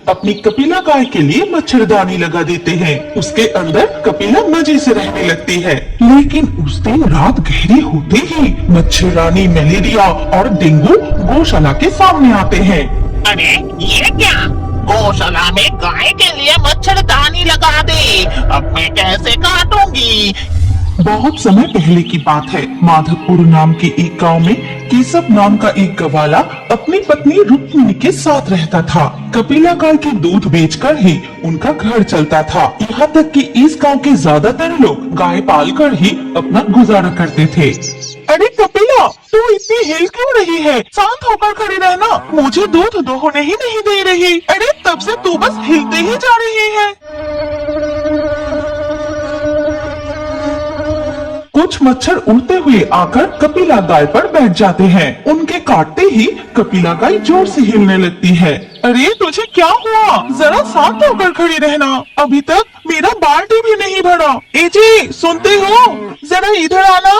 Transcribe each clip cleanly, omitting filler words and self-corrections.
अपनी कपिला गाय के लिए मच्छरदानी लगा देते हैं। उसके अंदर कपिला मजे से रहने लगती है। लेकिन उस दिन रात गहरी होते ही मच्छरदानी, मलेरिया और डेंगू गौशाला के सामने आते हैं। अरे ये क्या, गौशाला में गाय के लिए मच्छरदानी लगा दे, अब मैं कैसे काटूंगी। बहुत समय पहले की बात है। माधवपुर नाम के एक गांव में केशव नाम का एक गवाला अपनी पत्नी रुक्मिणी के साथ रहता था। कपिला गाय के दूध बेचकर ही उनका घर चलता था। यहाँ तक कि इस गांव के ज्यादातर लोग गाय पालकर ही अपना गुजारा करते थे। अरे कपिला, तू इतनी हिल क्यों रही है? शांत होकर खड़ी रहना, मुझे दूध दोहने ही नहीं दे रही। अरे तब से तू बस हिलते ही जा रही है। कुछ मच्छर उड़ते हुए आकर कपिला गाय पर बैठ जाते हैं। उनके काटते ही कपिला गाय जोर से हिलने लगती है। अरे तुझे क्या हुआ? जरा शांत होकर खड़ी रहना, अभी तक मेरा बाल्टी भी नहीं भरा। ए जी, सुनते हो? जरा इधर आना।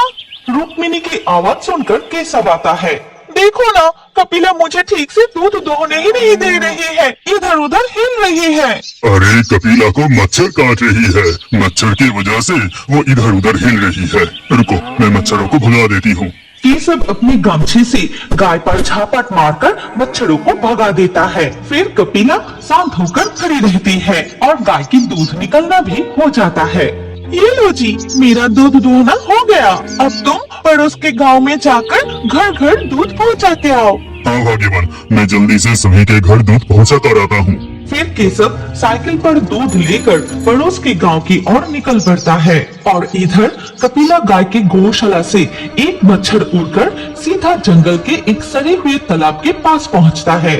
रुक्मिणी की आवाज सुनकर केशव आता है। देखो ना, कपिला मुझे ठीक से दूध दोहने ही नहीं दे रही है, इधर उधर हिल रही है। अरे कपिला को मच्छर काट रही है, मच्छर की वजह से वो इधर उधर हिल रही है। रुको, मैं मच्छरों को भगा देती हूँ। केशव अपने गमछे से गाय पर झापट मारकर मच्छरों को भगा देता है। फिर कपिला शांत होकर खड़ी रहती है और गाय की दूध निकलना भी हो जाता है। ये लो जी, मेरा दूध दोहना हो गया। अब तुम पड़ोस के गांव में जाकर घर घर दूध पहुंचा के आओ। हाँ भाग्यवान, मैं जल्दी से सभी के घर दूध पहुंचा कर आता हूँ। फिर केशव साइकिल पर दूध लेकर पड़ोस के गांव की ओर निकल पड़ता है और इधर कपिला गाय के गौशाला से एक मच्छर उड़कर सीधा जंगल के एक सड़े हुए तालाब के पास पहुंचता है।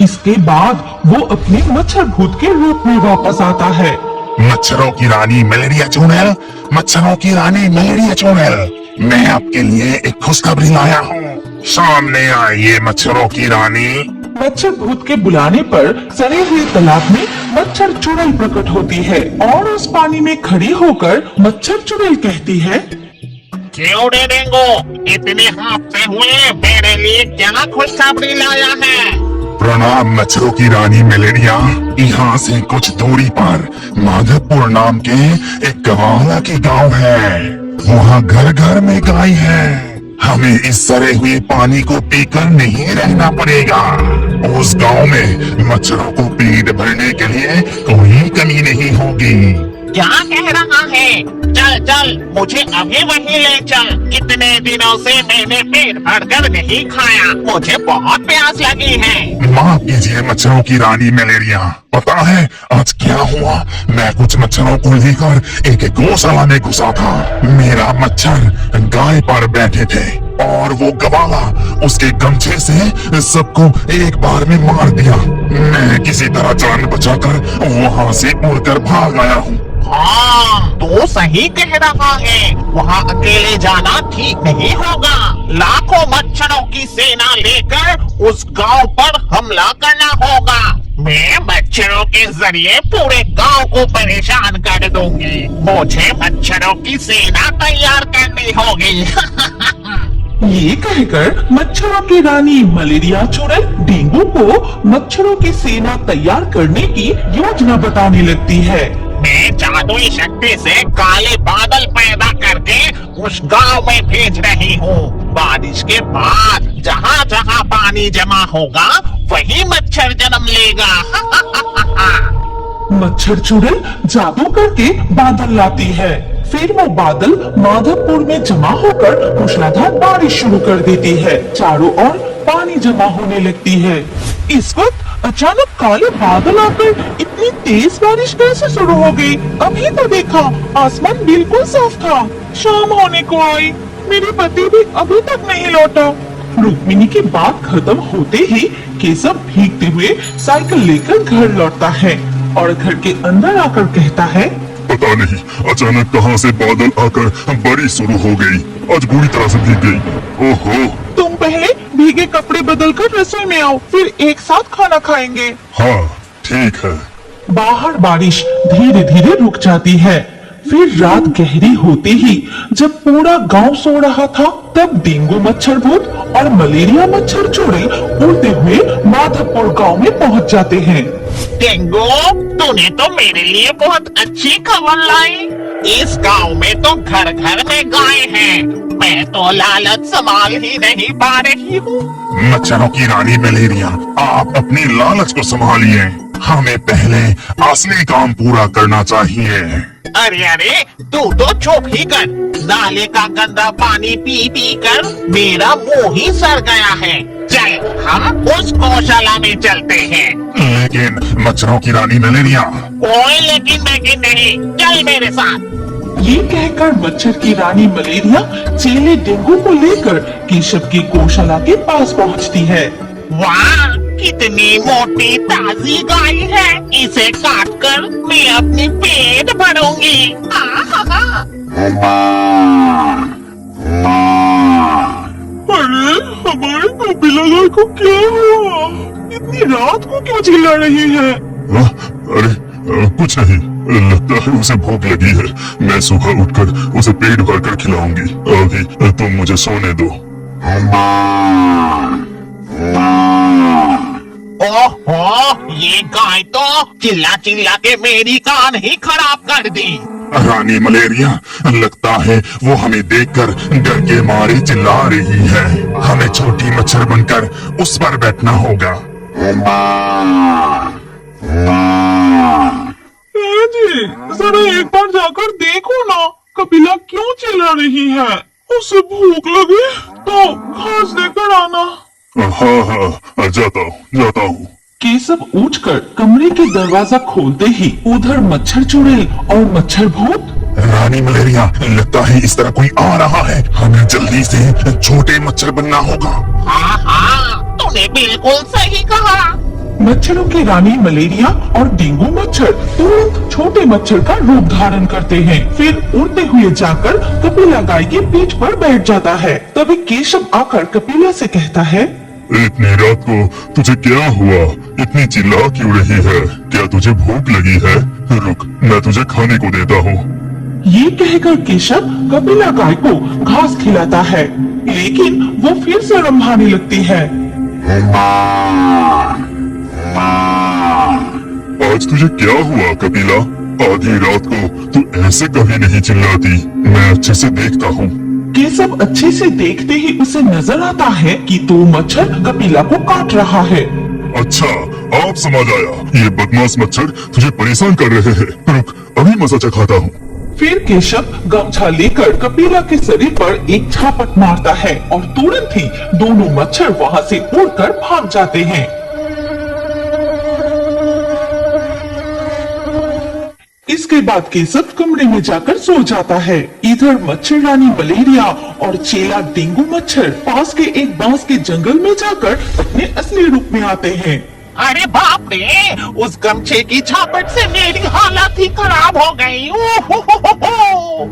इसके बाद वो अपने मच्छर भूत के रूप में वापस आता है। मच्छरों की रानी मलेरिया चुड़ैल, मच्छरों की रानी मलेरिया चुड़ैल, मैं आपके लिए एक खुशखबरी लाया हूँ। सामने आइए मच्छरों की रानी। मच्छर भूत के बुलाने पर सड़े हुए तालाब में मच्छर चुड़ैल प्रकट होती है और उस पानी में खड़ी होकर मच्छर चुड़ैल कहती है, क्यों रे डेंगू, इतने हफ्ते हुए मेरे लिए क्या खुशखबरी लाया है? प्रणाम मच्छरों की रानी मलेरिया। यहाँ से कुछ दूरी पर माधवपुर नाम के एक गवाला की गांव है। वहाँ घर घर में गाय है। हमें इस सड़े हुए पानी को पीकर नहीं रहना पड़ेगा। उस गांव में मच्छरों को पेट भरने के लिए कोई कमी नहीं होगी। क्या कह रहा है? चल चल, मुझे अभी वहीं ले चल। इतने दिनों से मैंने पेट भरकर नहीं खाया, मुझे बहुत प्यास लगी है। माफ कीजिए मच्छरों की रानी मलेरिया, पता है आज क्या हुआ? मैं कुछ मच्छरों को लेकर एक गौशाला में घुसा था। मेरा मच्छर गाय पर बैठे थे और वो गवाला उसके गमछे से सबको एक बार में मार दिया। मैं किसी तरह जान बचाकर वहाँ से उड़कर भाग आया हूँ। हाँ, तू सही कह रहा है, वहाँ अकेले जाना ठीक नहीं होगा। लाखों मच्छरों की सेना लेकर उस गांव पर हमला करना होगा। मैं मच्छरों के जरिए पूरे गांव को परेशान कर दूंगी। मुझे मच्छरों की सेना तैयार करनी होगी। ये कहकर मच्छरों की रानी मलेरिया चुड़ैल डेंगू को मच्छरों की सेना तैयार करने की योजना बताने लगती है। मैं जादुई शक्ति से काले बादल पैदा करके उस गांव में भेज रही हूँ। बारिश के बाद जहाँ जहाँ पानी जमा होगा वही मच्छर जन्म लेगा। मच्छर चुड़ैल जादू करके बादल लाती है। फिर वो बादल माधवपुर में जमा होकर मूसलाधार बारिश शुरू कर देती है। चारों ओर पानी जमा होने लगती है। इस वक्त अचानक काले बादल आकर इतनी तेज बारिश कैसे शुरू हो गई? अभी तो देखा आसमान बिल्कुल साफ था। शाम होने को आई, मेरे पति भी अभी तक नहीं लौटा। रुक्मिणी की बात खत्म होते ही केशव भीगते हुए साइकिल लेकर घर लौटता है और घर के अंदर आकर कहता है, पता नहीं अचानक कहां से बादल आकर बारिश शुरू हो गई। आज बुरी तरह से भीग गई। ओहो, तुम पहले भीगे कपड़े बदलकर रसोई में आओ, फिर एक साथ खाना खाएंगे। हाँ ठीक है। बाहर बारिश धीरे धीरे रुक जाती है। फिर रात गहरी होते ही जब पूरा गांव सो रहा था, तब डेंगू मच्छर भूत और मलेरिया मच्छर चुड़ैल उड़ते हुए माधवपुर गांव में पहुंच जाते हैं। डेंगू, तूने तो मेरे लिए बहुत अच्छी खबर लाई। इस गांव में तो घर घर में गाय हैं। मैं तो लालच संभाल ही नहीं पा रही हूँ। मच्छरों की रानी मलेरिया, आप अपनी लालच को संभालिए। हमें पहले असली काम पूरा करना चाहिए। अरे अरे, तू तो चुप ही कर। नाले का गंदा पानी पी पी कर मेरा मुंह ही सड़ गया है। चल, हम उस गौशाला में चलते हैं। लेकिन मच्छरों की रानी मलेरिया। कोई लेकिन नहीं, चल मेरे साथ। ये कहकर मच्छर की रानी मलेरिया चेले डेंगू को लेकर केशव की गौशाला के पास पहुंचती है। वाह, कितनी मोटी ताजी गाय है। इसे काटकर मैं अपनी पेट भरूंगी। अरे, हमारे कपिला गाय को क्या हुआ? इतनी रात को क्यों चिल्ला रही है? अरे कुछ नहीं, लगता है उसे भूख लगी है। मैं सुबह उठकर उसे पेट भरकर खिलाऊंगी। अभी तुम मुझे सोने दो। ओहो, ये गाय तो चिल्ला चिल्ला के मेरी कान ही खराब कर दी। रानी मलेरिया, लगता है वो हमें देखकर डर के मारे चिल्ला रही है। हमें छोटी मच्छर बनकर उस पर बैठना होगा। जी, जरा एक बार जाकर देखो ना, कपिला क्यों चिल्ला रही है? उसे भूख लगे तो घास देकर आना। हाँ, जाता हूँ। केशव उठकर कमरे के दरवाजा खोलते ही उधर मच्छर चुड़ैल और मच्छर भूत। रानी मलेरिया, लगता है इस तरह कोई आ रहा है। हमें जल्दी से छोटे मच्छर बनना होगा। हाँ, तूने बिल्कुल सही कहा। मच्छरों की रानी मलेरिया और डेंगू मच्छर तुरंत छोटे मच्छर का रूप धारण करते हैं। फिर उड़ते हुए जाकर कपिला गाय के पीठ पर बैठ जाता है। तभी केशव आकर कपिला से कहता है, इतनी रात को तुझे क्या हुआ? इतनी चिल्ला क्यों रही है? क्या तुझे भूख लगी है? रुक, मैं तुझे खाने को देता हूँ। ये कहकर केशव कपिला गाय को घास खिलाता है, लेकिन वो फिर से रंभाने लगती है। आज तुझे क्या हुआ कपिला? आधी रात को तू ऐसे कभी नहीं चिल्लाती। मैं अच्छे से देखता हूँ। केशव अच्छे से देखते ही उसे नजर आता है कि 2 मच्छर कपिला को काट रहा है। अच्छा, आप समझ आया। ये बदमाश मच्छर तुझे परेशान कर रहे हैं। रुक, अभी मजा चखाता हूँ। फिर केशव गमछा लेकर कपिला के शरीर पर एक झापट मारता है और तुरंत ही दोनों मच्छर वहाँ से उड़कर भाग जाते हैं। इसके बाद केशव कमरे में जाकर सो जाता है। इधर मच्छर रानी मलेरिया और चेला डेंगू मच्छर पास के एक बांस के जंगल में जाकर अपने असली रूप में आते हैं। अरे बाप रे, उस गमछे की झापट से मेरी हालत ही खराब हो गई।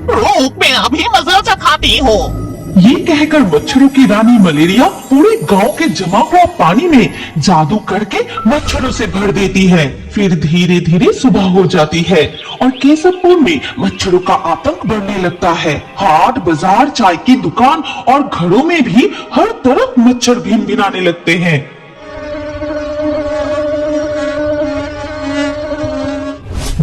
रुक, मैं अभी मजा चखाती हूँ। ये कहकर मच्छरों की रानी मलेरिया पूरे गांव के जमा हुआ पानी में जादू करके मच्छरों से भर देती है। फिर धीरे धीरे सुबह हो जाती है और केशवपुर में मच्छरों का आतंक बढ़ने लगता है। हाट, बाजार, चाय की दुकान और घरों में भी हर तरफ मच्छर भिनभिनाने लगते हैं।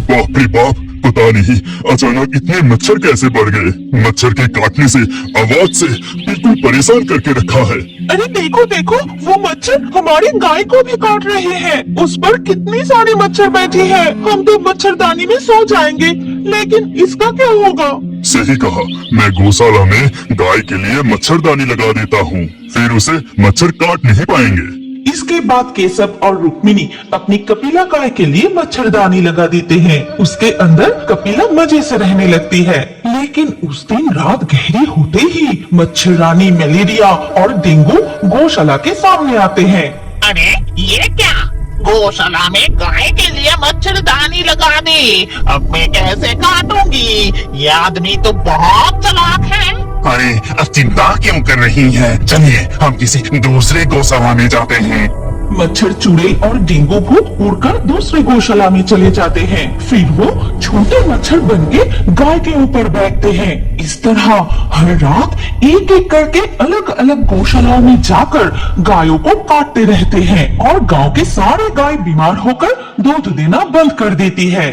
बाप रे बाप, पता नहीं अचानक इतने मच्छर कैसे बढ़ गए। मच्छर के काटने से, आवाज से बिल्कुल परेशान करके रखा है। अरे देखो देखो, वो मच्छर हमारी गाय को भी काट रहे हैं। उस पर कितनी सारी मच्छर बैठी है। हम तो मच्छरदानी में सो जाएंगे, लेकिन इसका क्या होगा? सही कहा, मैं गौशाला में गाय के लिए मच्छरदानी लगा देता हूँ। फिर उसे मच्छर काट नहीं पाएंगे। इसके बाद केशव और रुक्मिणी अपनी कपिला गाय के लिए मच्छरदानी लगा देते हैं। उसके अंदर कपिला मजे से रहने लगती है। लेकिन उस दिन रात गहरी होते ही मच्छर रानी मलेरिया और डेंगू गौशाला के सामने आते हैं। अरे ये क्या? गौशाला में गाय के लिए मच्छरदानी लगा दी। अब मैं कैसे काटूंगी? ये आदमी तो बहुत चालाक है। अरे अब चिंता क्यों कर रही है? चलिए हम किसी दूसरे गौशाला में जाते हैं। मच्छर, चुड़ैल और डेंगू भूत उड़कर दूसरे गौशाला में चले जाते हैं। फिर वो छोटे मच्छर बनके गाय के ऊपर बैठते हैं। इस तरह हर रात एक एक करके अलग अलग गौशालाओं में जाकर गायों को काटते रहते हैं और गांव के सारे गाय बीमार होकर दूध देना बंद कर देती है।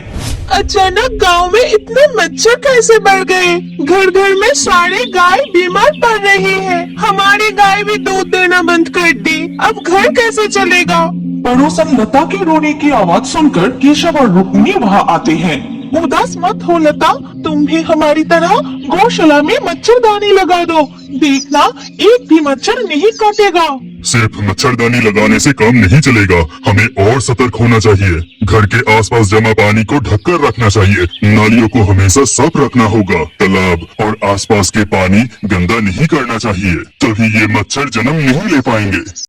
अचानक गांव में इतने मच्छर कैसे बढ़ गए? घर घर में सारे गाय बीमार पड़ रही है। हमारी गाय भी दूध देना बंद कर दी। अब घर कैसे चलेगा? पड़ोसन लता के रोने की आवाज सुनकर केशव और रुक्मिणी वहाँ आते हैं। उदास मत हो लता, तुम भी हमारी तरह गौशाला में मच्छरदानी लगा दो। देखना एक भी मच्छर नहीं काटेगा। सिर्फ मच्छरदानी लगाने से काम नहीं चलेगा, हमें और सतर्क होना चाहिए। घर के आसपास जमा पानी को ढककर रखना चाहिए। नालियों को हमेशा साफ रखना होगा। तालाब और आसपास के पानी गंदा नहीं करना चाहिए, तभी ये मच्छर जन्म नहीं ले पाएंगे।